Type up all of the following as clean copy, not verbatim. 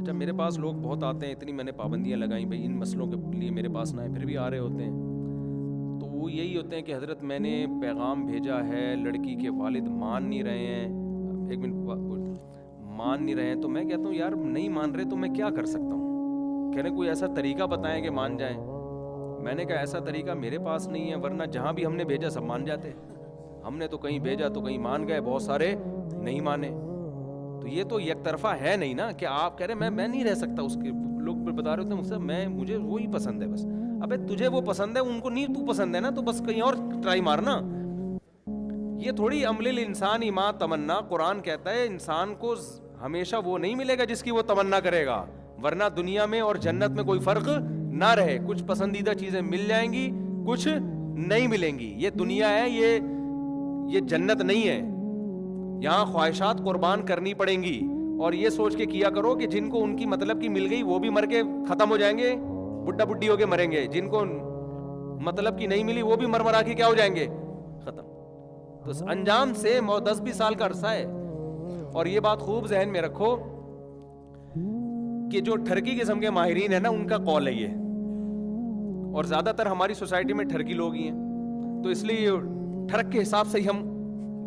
جب میرے پاس لوگ بہت آتے ہیں, اتنی میں نے پابندیاں لگائیں بھائی ان مسئلوں کے لیے میرے پاس نہ آئے, پھر بھی آ رہے ہوتے ہیں, تو وہ یہی ہوتے ہیں کہ حضرت میں نے پیغام بھیجا ہے, لڑکی کے والد مان نہیں رہے ہیں, ایک منٹ, مان نہیں رہے ہیں, تو میں کہتا ہوں یار نہیں مان رہے تو میں کیا کر سکتا ہوں, کہہ رہے کوئی ایسا طریقہ بتائیں کہ مان جائیں. میں نے کہا ایسا طریقہ میرے پاس نہیں ہے, ورنہ جہاں بھی ہم نے بھیجا سب مان جاتے. ہم نے تو کہیں بھیجا تو کہیں مان گئے, بہت سارے نہیں مانے. تو یہ تو یک طرفہ ہے نہیں نا کہ آپ کہہ رہے میں نہیں رہ سکتا. اس کے لوگ بتا رہے ہوتے ہیں مجھ سے مجھے وہی پسند ہے بس. ابے تجھے وہ پسند ہے, ان کو نہیں تو پسند ہے نا, تو بس کہیں اور ٹرائی مارنا. یہ تھوڑی عمل الانسان ما تمنا. قرآن کہتا ہے انسان کو ہمیشہ وہ نہیں ملے گا جس کی وہ تمنا کرے گا, ورنہ دنیا میں اور جنت میں کوئی فرق نہ رہے. کچھ پسندیدہ چیزیں مل جائیں گی, کچھ نہیں ملیں گی. یہ دنیا ہے, یہ جنت نہیں ہے. یہاں خواہشات قربان کرنی پڑیں گی, اور یہ سوچ کے کیا کرو کہ جن کو ان کی مطلب کی مل گئی وہ بھی مر کے ختم ہو جائیں گے, بڈھا بڈھی ہو کے مریں گے. جن کو مطلب کی نہیں ملی وہ بھی مر مرا کے کیا ہو جائیں گے, ختم. تو انجام سے 10-20 سال کا عرصہ ہے. اور یہ بات خوب ذہن میں رکھو کہ جو ٹھرکی قسم کے ماہرین ہیں نا, ان کا قول ہے یہ, اور زیادہ تر ہماری سوسائٹی میں ٹھرکی لوگ ہی ہیں, تو اس لیے ٹھرک کے حساب سے ہی ہم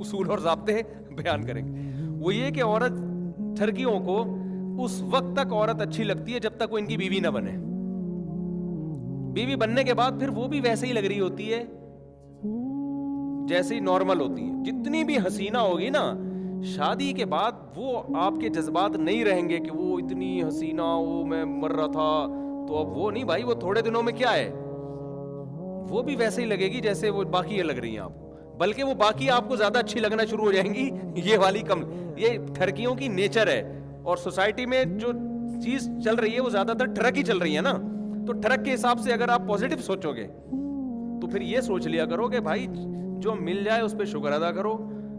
اصول اور ضابطے بیان کریں گے. وہ یہ کہ عورت, ٹھرکیوں کو اس وقت تک عورت اچھی لگتی ہے جب تک وہ ان کی بیوی نہ بنے. بیوی بننے کے بعد پھر وہ بھی ویسے ہی لگ رہی ہوتی ہے جیسے ہی نارمل ہوتی ہے. جتنی بھی حسینہ ہوگی نا, شادی کے بعد وہ آپ کے جذبات نہیں رہیں گے کہ وہ اتنی حسینہ, وہ میں مر رہا تھا, تو اب وہ نہیں بھائی. وہ تھوڑے دنوں میں کیا ہے, وہ بھی ویسے ہی لگے گی جیسے وہ باقی لگ رہی ہیں آپ کو, بلکہ وہ باقی آپ کو زیادہ اچھی لگنا شروع ہو جائیں گی. یہ والی کم, یہ ٹھرکیوں کی نیچر ہے. اور سوسائٹی میں جو چیز چل رہی ہے وہ زیادہ تر ٹرک ہی چل رہی ہے نا. تو ٹرک کے حساب سے اگر آپ پوزیٹو سوچو گے تو پھر یہ سوچ لیا کرو کہ بھائی جو مل جائے اس پہ شکر ادا کرو,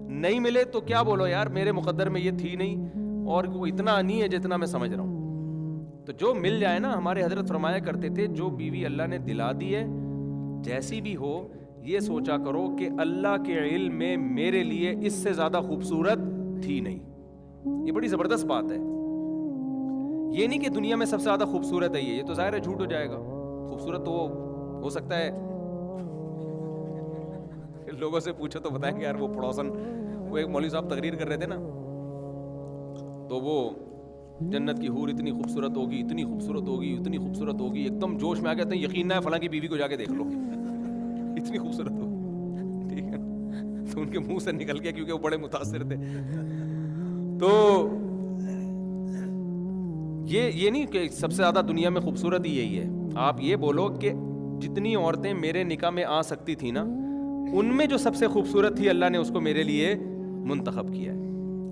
نہیں ملے تو کیا بولو یار میرے مقدر میں یہ تھی نہیں, اور وہ اتنا نہیں ہے جتنا میں سمجھ رہا ہوں. تو جو مل جائے نا, ہمارے حضرت فرمایا کرتے تھے جو بیوی اللہ نے دلا دی ہے جیسی بھی ہو, یہ سوچا کرو کہ اللہ کے علم میں میرے لیے اس سے زیادہ خوبصورت تھی نہیں. یہ بڑی زبردست بات ہے. یہ نہیں کہ دنیا میں سب سے زیادہ خوبصورت ہے یہ تو ظاہر ہے جھوٹ ہو جائے گا. خوبصورت تو ہو سکتا ہے, لوگوں سے پوچھو تو بتائیں گے یار وہ پڑوسن, وہ ایک مولوی صاحب تقریر کر رہے تھے نا, تو وہ جنت کی حور اتنی خوبصورت ہوگی, اتنی خوبصورت ہوگی, اتنی خوبصورت ہوگی, ایک دم جوش میں آ کہتے ہیں یقین نہ ہے فلاں کی بیوی کو جا کے دیکھ لو, اتنی خوبصورت ہوگی. ٹھیک ہے, تو ان کے منہ سے نکل گیا کیونکہ وہ بڑے متاثر تھے. تو یہ نہیں کہ سب سے زیادہ دنیا میں خوبصورت ہی یہی ہے. آپ یہ بولو کہ جتنی عورتیں میرے نکاح میں آ سکتی تھی نا, ان میں جو سب سے خوبصورت تھی اللہ نے اس کو میرے لیے منتخب کیا ہے.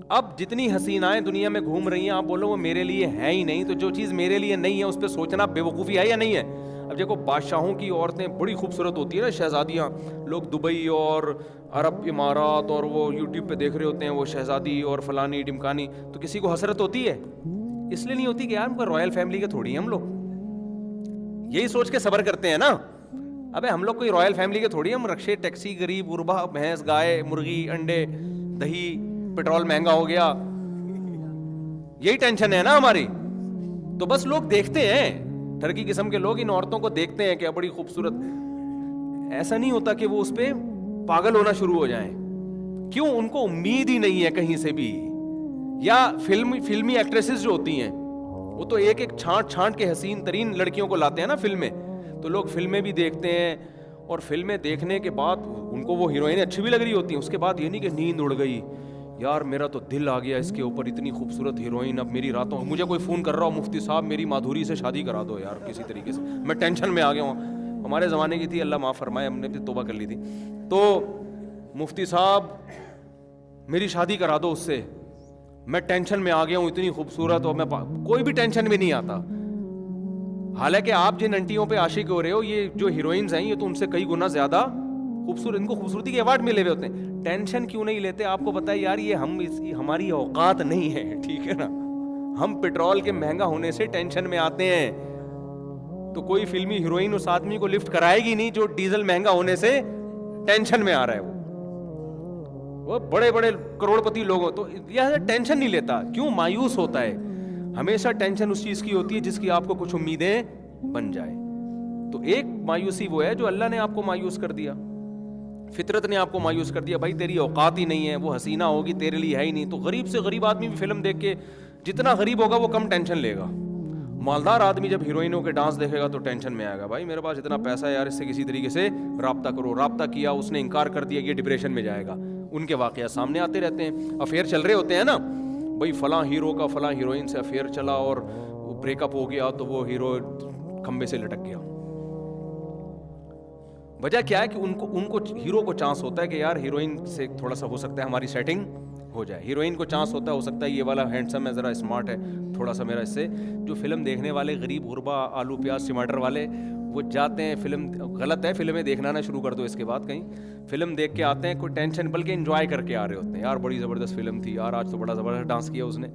اب جتنی حسینائیں دنیا میں گھوم رہی ہیں, آپ بولو وہ میرے لیے ہے ہی نہیں, تو جو چیز میرے لیے نہیں ہے اس پہ سوچنا بے وقوفی ہے یا نہیں ہے. اب دیکھو بادشاہوں کی عورتیں بڑی خوبصورت ہوتی ہیں نا, شہزادیاں, لوگ دبئی اور عرب امارات اور وہ یوٹیوب پہ دیکھ رہے ہوتے ہیں وہ شہزادی اور فلانی ڈمکانی, تو کسی کو حسرت ہوتی ہے؟ اس لیے نہیں ہوتی کہ یار رائل فیملی کے تھوڑی ہیں ہم لوگ, یہی سوچ کے صبر کرتے ہیں نا. ابے ہم لوگ کوئی رائل فیملی کے تھوڑی, ہم رکشے, ٹیکسی, غریب غربا, بھینس, گائے, مرغی, انڈے, دہی, پیٹرول مہنگا ہو گیا, یہی ٹینشن ہے نا ہماری. تو بس لوگ دیکھتے ہیں, ٹرکی قسم کے لوگ ان عورتوں کو دیکھتے ہیں کہ بڑی خوبصورت. ایسا نہیں ہوتا کہ وہ اس پہ پاگل ہونا شروع ہو جائیں. کیوں؟ ان کو امید ہی نہیں ہے کہیں سے بھی. یا فلمی ایکٹریسز جو ہوتی ہیں وہ تو ایک چھانٹ کے حسین ترین لڑکیوں کو لاتے ہیں نا فلم میں, تو لوگ فلمیں بھی دیکھتے ہیں, اور فلمیں دیکھنے کے بعد ان کو وہ ہیروئنیں اچھی بھی لگ رہی ہوتی ہیں, اس کے بعد یہ نہیں کہ نیند اڑ گئی, یار میرا تو دل آ گیا اس کے اوپر, اتنی خوبصورت ہیروئن, اب میری راتوں, مجھے کوئی فون کر رہا ہو مفتی صاحب میری مادھوری سے شادی کرا دو یار کسی طریقے سے, میں ٹینشن میں آ گیا ہوں. ہمارے زمانے کی تھی, اللہ معاف فرمائے, ہم نے بھی توبہ کر لی تھی, تو مفتی صاحب میری شادی کرا دو اس سے, میں ٹینشن میں آ گیا ہوں, اتنی خوبصورت, اور میں کوئی بھی ٹینشن میں نہیں آتا. حالانکہ آپ جن انٹیوں پہ عاشق ہو رہے ہو, یہ جو ہیروئنز ہیں یہ تو ان سے کئی گنا زیادہ خوبصورت, ان کو خوبصورتی کے ایوارڈ ملے ہوئے ہوتے ہیں. ٹینشن کیوں نہیں لیتے؟ آپ کو پتا ہے یار یہ ہماری اوقات نہیں ہے, ٹھیک ہے نا. ہم پیٹرول کے مہنگا ہونے سے ٹینشن میں آتے ہیں, تو کوئی فلمی ہیروئن اس آدمی کو لفٹ کرائے گی نہیں جو ڈیزل مہنگا ہونے سے ٹینشن میں آ رہا ہے. وہ بڑے بڑے کروڑ پتی لوگ ہو تو یہ ٹینشن نہیں لیتا. کیوں؟ مایوس ہوتا ہے. ہمیشہ ٹینشن اس چیز کی ہوتی ہے جس کی آپ کو کچھ امیدیں بن جائے. تو ایک مایوسی وہ ہے جو اللہ نے آپ کو مایوس کر دیا, فطرت نے آپ کو مایوس کر دیا, بھائی تیری اوقات ہی نہیں ہے, وہ حسینہ ہوگی تیرے لیے ہے ہی نہیں. تو غریب سے غریب آدمی بھی فلم دیکھ کے جتنا غریب ہوگا وہ کم ٹینشن لے گا. مالدار آدمی جب ہیروئنوں کے ڈانس دیکھے گا تو ٹینشن میں آئے گا, بھائی میرے پاس اتنا پیسہ ہے یار, اس سے کسی طریقے سے رابطہ کرو. رابطہ کیا, اس نے انکار کر دیا, یہ ڈپریشن میں جائے گا. ان کے واقعات سامنے آتے رہتے ہیں, افیئر چل رہے ہوتے ہیں نا, بھائی فلاں ہیرو کا فلاں ہیروئن سے افیئر چلا اور بریک اپ ہو گیا تو وہ ہیرو کھمبے سے لٹک گیا. وجہ کیا ہے کہ ان کو ہیرو کو چانس ہوتا ہے کہ یار ہیروئن سے تھوڑا سا ہو سکتا ہے ہماری سیٹنگ ہو جائے. ہیروئن کو چانس ہوتا ہے, ہو سکتا ہے یہ والا ہینڈسم ہے, ذرا اسمارٹ ہے, تھوڑا سا میرا اس سے. جو فلم دیکھنے والے غریب غربا آلو پیاز ٹماٹر والے, وہ جاتے ہیں فلم, غلط ہے فلمیں دیکھنا نہ شروع کر دو اس کے بعد کہیں. فلم دیکھ کے آتے ہیں کوئی ٹینشن, بلکہ انجوائے کر کے آ رہے ہوتے ہیں, یار بڑی زبردست فلم تھی یار, آج تو بڑا زبردست ڈانس کیا اس نے.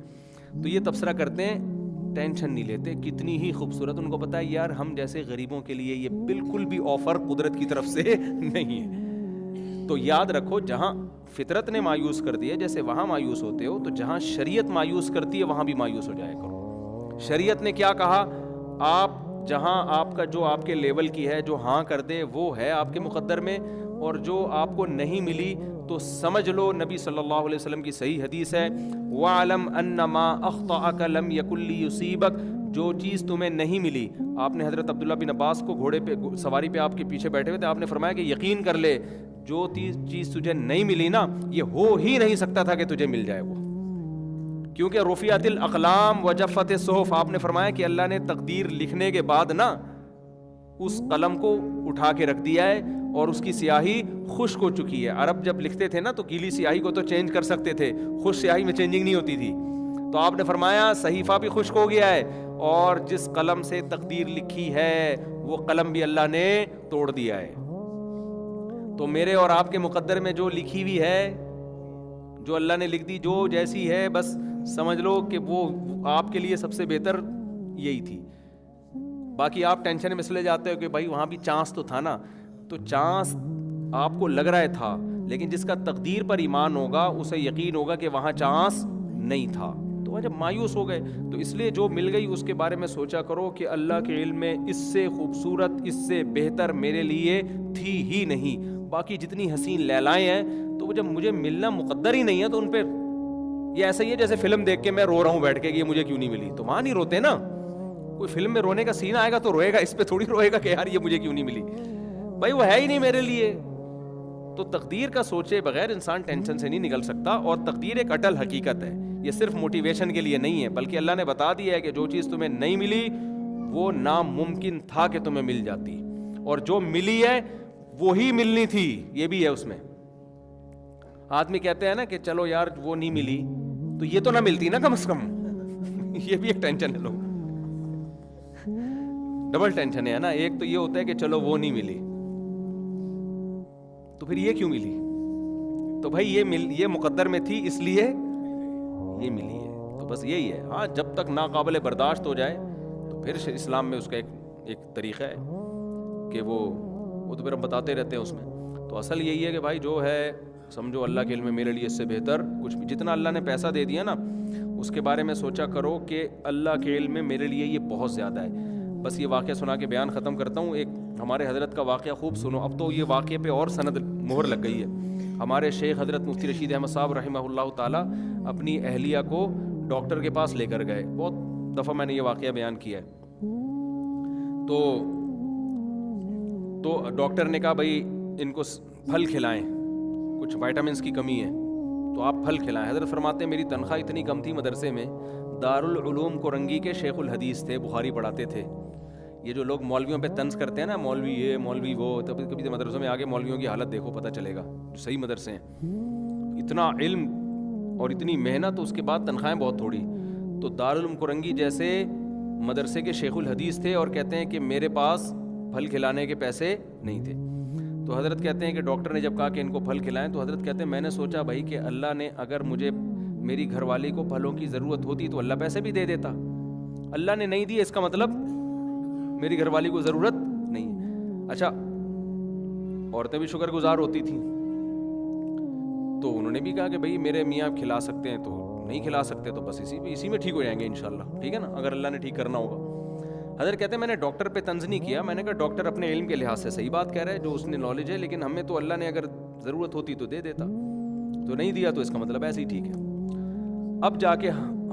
تو یہ تبصرہ کرتے ہیں, ٹینشن نہیں لیتے, کتنی ہی خوبصورت. ان کو پتا ہے یار ہم جیسے غریبوں کے لیے یہ بالکل بھی آفر قدرت کی طرف سے نہیں ہے. تو یاد رکھو, جہاں فطرت نے مایوس کر دیا جیسے وہاں مایوس ہوتے ہو, تو جہاں شریعت مایوس کرتی ہے وہاں بھی مایوس ہو جایا کرو. شریعت نے کیا کہا, آپ جہاں آپ کا جو آپ کے لیول کی ہے, جو ہاں کر دے وہ ہے آپ کے مقدر میں, اور جو آپ کو نہیں ملی تو سمجھ لو, نبی صلی اللہ علیہ وسلم کی صحیح حدیث ہے, وَعْلَمْ أَنَّ مَا أَخْطَأَكَ لَمْ يَكُنْ لِيُصِيبَكَ, جو چیز تمہیں نہیں ملی. آپ نے حضرت عبداللہ بن عباس کو گھوڑے پہ سواری پہ آپ کے پیچھے بیٹھے ہوئے تھے, آپ نے فرمایا کہ یقین کر لے جو چیز تجھے نہیں ملی نا, یہ ہو ہی نہیں سکتا تھا کہ تجھے مل جائے وہ, کیونکہ رفعت الاقلام وجفت الصحف. آپ نے فرمایا کہ اللہ نے تقدیر لکھنے کے بعد نا اس قلم کو اٹھا کے رکھ دیا ہے اور اس کی سیاہی خشک ہو چکی ہے. عرب جب لکھتے تھے نا تو گیلی سیاہی کو تو چینج کر سکتے تھے, خشک سیاہی میں چینجنگ نہیں ہوتی تھی. تو آپ نے فرمایا صحیفہ بھی خشک ہو گیا ہے, اور جس قلم سے تقدیر لکھی ہے وہ قلم بھی اللہ نے توڑ دیا ہے. تو میرے اور آپ کے مقدر میں جو لکھی ہوئی ہے, جو اللہ نے لکھ دی, جو جیسی ہے, بس سمجھ لو کہ وہ آپ کے لیے سب سے بہتر یہی تھی. باقی آپ ٹینشن میں چلے جاتے ہو کہ بھائی وہاں بھی چانس تو تھا نا, تو چانس آپ کو لگ رہا ہے تھا, لیکن جس کا تقدیر پر ایمان ہوگا اسے یقین ہوگا کہ وہاں چانس نہیں تھا. تو جب مایوس ہو گئے, تو اس لیے جو مل گئی اس کے بارے میں سوچا کرو کہ اللہ کے علم میں اس سے خوبصورت, اس سے بہتر میرے لیے تھی ہی نہیں. باقی جتنی حسین لیلائیں ہیں, تو وہ جب مجھے ملنا مقدر ہی نہیں ہے تو ان پہ یہ ایسا ہی ہے جیسے فلم دیکھ کے میں رو رہا ہوں بیٹھ کے کہ یہ مجھے کیوں نہیں ملی. تو وہاں نہیں روتے نا, کوئی فلم میں رونے کا سین آئے گا تو روئے گا, اس پہ تھوڑی روئے گا کہ یار یہ مجھے کیوں نہیں ملی, بھائی وہ ہے ہی نہیں میرے لیے. تو تقدیر کا سوچے بغیر انسان ٹینشن سے نہیں نکل سکتا, اور تقدیر ایک اٹل حقیقت ہے, یہ صرف موٹیویشن کے لیے نہیں ہے, بلکہ اللہ نے بتا دیا ہے کہ جو چیز تمہیں نہیں ملی وہ ناممکن تھا کہ تمہیں مل جاتی, اور جو ملی ہے وہی ملنی تھی, یہ بھی ہے اس میں. آدمی کہتے ہیں نا کہ چلو یار وہ نہیں ملی تو یہ تو نہ ملتی نا کم از کم, یہ بھی ایک ٹینشن ہے. لوگ ڈبل ٹینشن ہے نا, ایک تو یہ ہوتا ہے کہ چلو وہ نہیں ملی تو پھر یہ کیوں ملی, تو بھائی یہ مقدر میں تھی اس لیے یہ ملی ہے. تو بس یہی ہے. ہاں جب تک ناقابل برداشت ہو جائے تو پھر اسلام میں اس کا ایک طریقہ ہے کہ وہ تو پھر ہم بتاتے رہتے ہیں اس میں. تو اصل یہی ہے کہ بھائی جو ہے سمجھو اللہ کے علم میں میرے لیے اس سے بہتر کچھ بھی, جتنا اللہ نے پیسہ دے دیا نا اس کے بارے میں سوچا کرو کہ اللہ کے علم میں میرے لیے یہ بہت زیادہ ہے. بس یہ واقعہ سنا کے بیان ختم کرتا ہوں. ایک ہمارے حضرت کا واقعہ خوب سنو, اب تو یہ واقعے پہ اور سند مہر لگ گئی ہے. ہمارے شیخ حضرت مفتی رشید احمد صاحب رحمہ اللہ تعالیٰ اپنی اہلیہ کو ڈاکٹر کے پاس لے کر گئے. بہت دفعہ میں نے یہ واقعہ بیان کیا ہے. تو ڈاکٹر نے کہا بھائی ان کو پھل کھلائیں, کچھ وائٹامنس کی کمی ہے تو آپ پھل کھلائیں. حضرت فرماتے ہیں میری تنخواہ اتنی کم تھی مدرسے میں, دارالعلوم کورنگی کے شیخ الحدیث تھے, بخاری پڑھاتے تھے. یہ جو لوگ مولویوں پہ طنز کرتے ہیں نا, مولوی یہ مولوی وہ, تب کبھی مدرسوں میں آگے مولویوں کی حالت دیکھو پتہ چلے گا, جو صحیح مدرسے ہیں. اتنا علم اور اتنی محنت, اس کے بعد تنخواہیں بہت تھوڑی. تو دارالعلوم کورنگی جیسے مدرسے کے شیخ الحدیث تھے, اور کہتے ہیں کہ میرے پاس پھل کھلانے کے پیسے نہیں تھے. تو حضرت کہتے ہیں کہ ڈاکٹر نے جب کہا کہ ان کو پھل کھلائیں, تو حضرت کہتے ہیں میں نے سوچا بھائی کہ اللہ نے اگر مجھے میری گھر والی کو پھلوں کی ضرورت ہوتی تو اللہ پیسے بھی دے دیتا. اللہ نے نہیں دی, اس کا مطلب میری گھر والی کو ضرورت نہیں ہے. اچھا عورتیں بھی شکر گزار ہوتی تھیں, تو انہوں نے بھی کہا کہ بھائی میرے میاں کھلا سکتے ہیں تو نہیں کھلا سکتے تو بس اسی میں ٹھیک ہو جائیں گے انشاءاللہ, ٹھیک ہے نا, اگر اللہ نے ٹھیک کرنا ہوگا. حضرت کہتے ہیں میں نے ڈاکٹر پہ طنز نہیں کیا, میں نے کہا ڈاکٹر اپنے علم کے لحاظ سے صحیح بات کہہ رہا ہے, جو اس نے نالج ہے, لیکن ہمیں تو اللہ نے اگر ضرورت ہوتی تو دے دیتا, تو نہیں دیا تو اس کا مطلب ایسے ہی ٹھیک ہے. اب جا کے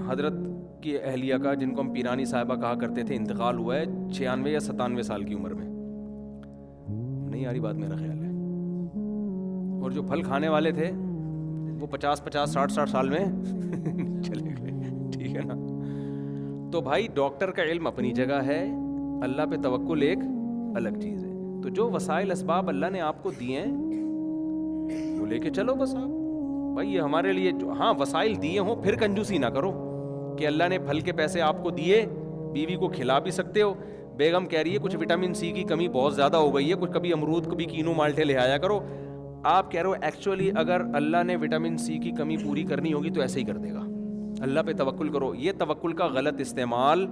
حضرت کی اہلیہ کا, جن کو ہم پیرانی صاحبہ کہا کرتے تھے, انتقال ہوا ہے 96 یا 97 سال کی عمر میں, نہیں آ رہی بات میرا خیال ہے, اور جو پھل کھانے والے تھے وہ 50 60 سال میں چلے گئے, ٹھیک ہے نا. تو بھائی ڈاکٹر کا علم اپنی جگہ ہے, اللہ پہ توکل ایک الگ چیز ہے. تو جو وسائل اسباب اللہ نے آپ کو دیے ہیں وہ لے کے چلو بس. آپ بھائی یہ ہمارے لیے ہاں وسائل دیے ہوں, پھر کنجوسی نہ کرو کہ اللہ نے پھل کے پیسے آپ کو دیے, بیوی کو کھلا بھی سکتے ہو. بیگم کہہ رہی ہے کچھ وٹامن سی کی کمی بہت زیادہ ہو گئی ہے, کچھ کبھی امرود کبھی کینو مالٹے لے آیا کرو. آپ کہہ رہے ہو ایکچولی اگر اللہ نے وٹامن سی کی کمی پوری کرنی ہوگی تو ایسے ہی کر دے گا, اللہ پہ توکل کرو. یہ توکل کا غلط استعمال,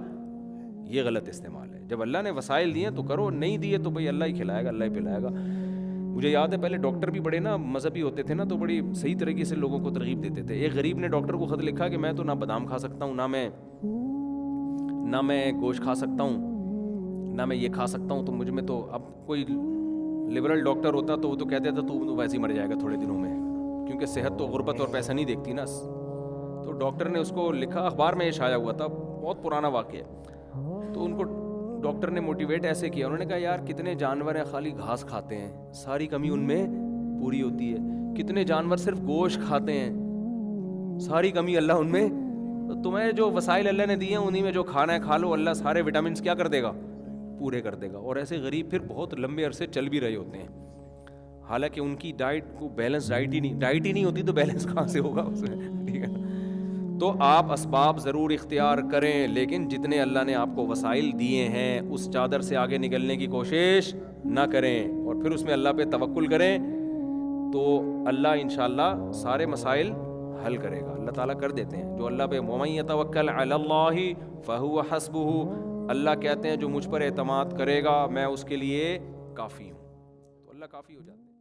یہ غلط استعمال ہے. جب اللہ نے وسائل دیے تو کرو, نہیں دیے تو بھائی اللہ ہی کھلائے گا, اللہ ہی پلائے گا. مجھے یاد ہے پہلے ڈاکٹر بھی بڑے نا مذہبی ہوتے تھے نا, تو بڑی صحیح طریقے سے لوگوں کو ترغیب دیتے تھے. ایک غریب نے ڈاکٹر کو خط لکھا کہ میں تو نہ بادام کھا سکتا ہوں, نہ میں گوشت کھا سکتا ہوں, نہ میں یہ کھا سکتا ہوں, تو مجھ میں تو, اب کوئی لبرل ڈاکٹر ہوتا تو وہ تو کہتے تھا تو ویسے ہی مر جائے گا تھوڑے دنوں میں, کیونکہ صحت تو غربت اور پیسہ نہیں دیکھتی نا. تو ڈاکٹر نے اس کو لکھا, اخبار میں یہ شائع ہوا تھا, بہت پرانا واقعہ ہے. تو ان کو ڈاکٹر نے موٹیویٹ ایسے کیا, انہوں نے کہا یار کتنے جانور ہیں خالی گھاس کھاتے ہیں, ساری کمی ان میں پوری ہوتی ہے. کتنے جانور صرف گوشت کھاتے ہیں, ساری کمی اللہ ان میں. تو تمہیں جو وسائل اللہ نے دیے ہیں انہی میں جو کھانا ہے کھا لو, اللہ سارے وٹامنس کیا کر دے گا, پورے کر دے گا. اور ایسے غریب پھر بہت لمبے عرصے چل بھی رہے ہوتے ہیں, حالانکہ ان کی ڈائٹ کو بیلنس ڈائٹ ہی نہیں ہوتی, تو بیلنس کہاں سے ہوگا اس میں, ٹھیک ہے نا. تو آپ اسباب ضرور اختیار کریں, لیکن جتنے اللہ نے آپ کو وسائل دیے ہیں اس چادر سے آگے نکلنے کی کوشش نہ کریں, اور پھر اس میں اللہ پہ توکل کریں, تو اللہ انشاءاللہ سارے مسائل حل کرے گا. اللہ تعالیٰ کر دیتے ہیں جو اللہ پہ, وَمَن يَتَوَكَّلْ عَلَى اللَّهِ فَهُوَ حَسْبُهُ, اللہ کہتے ہیں جو مجھ پر اعتماد کرے گا میں اس کے لیے کافی ہوں, تو اللہ کافی ہو جاتے ہیں.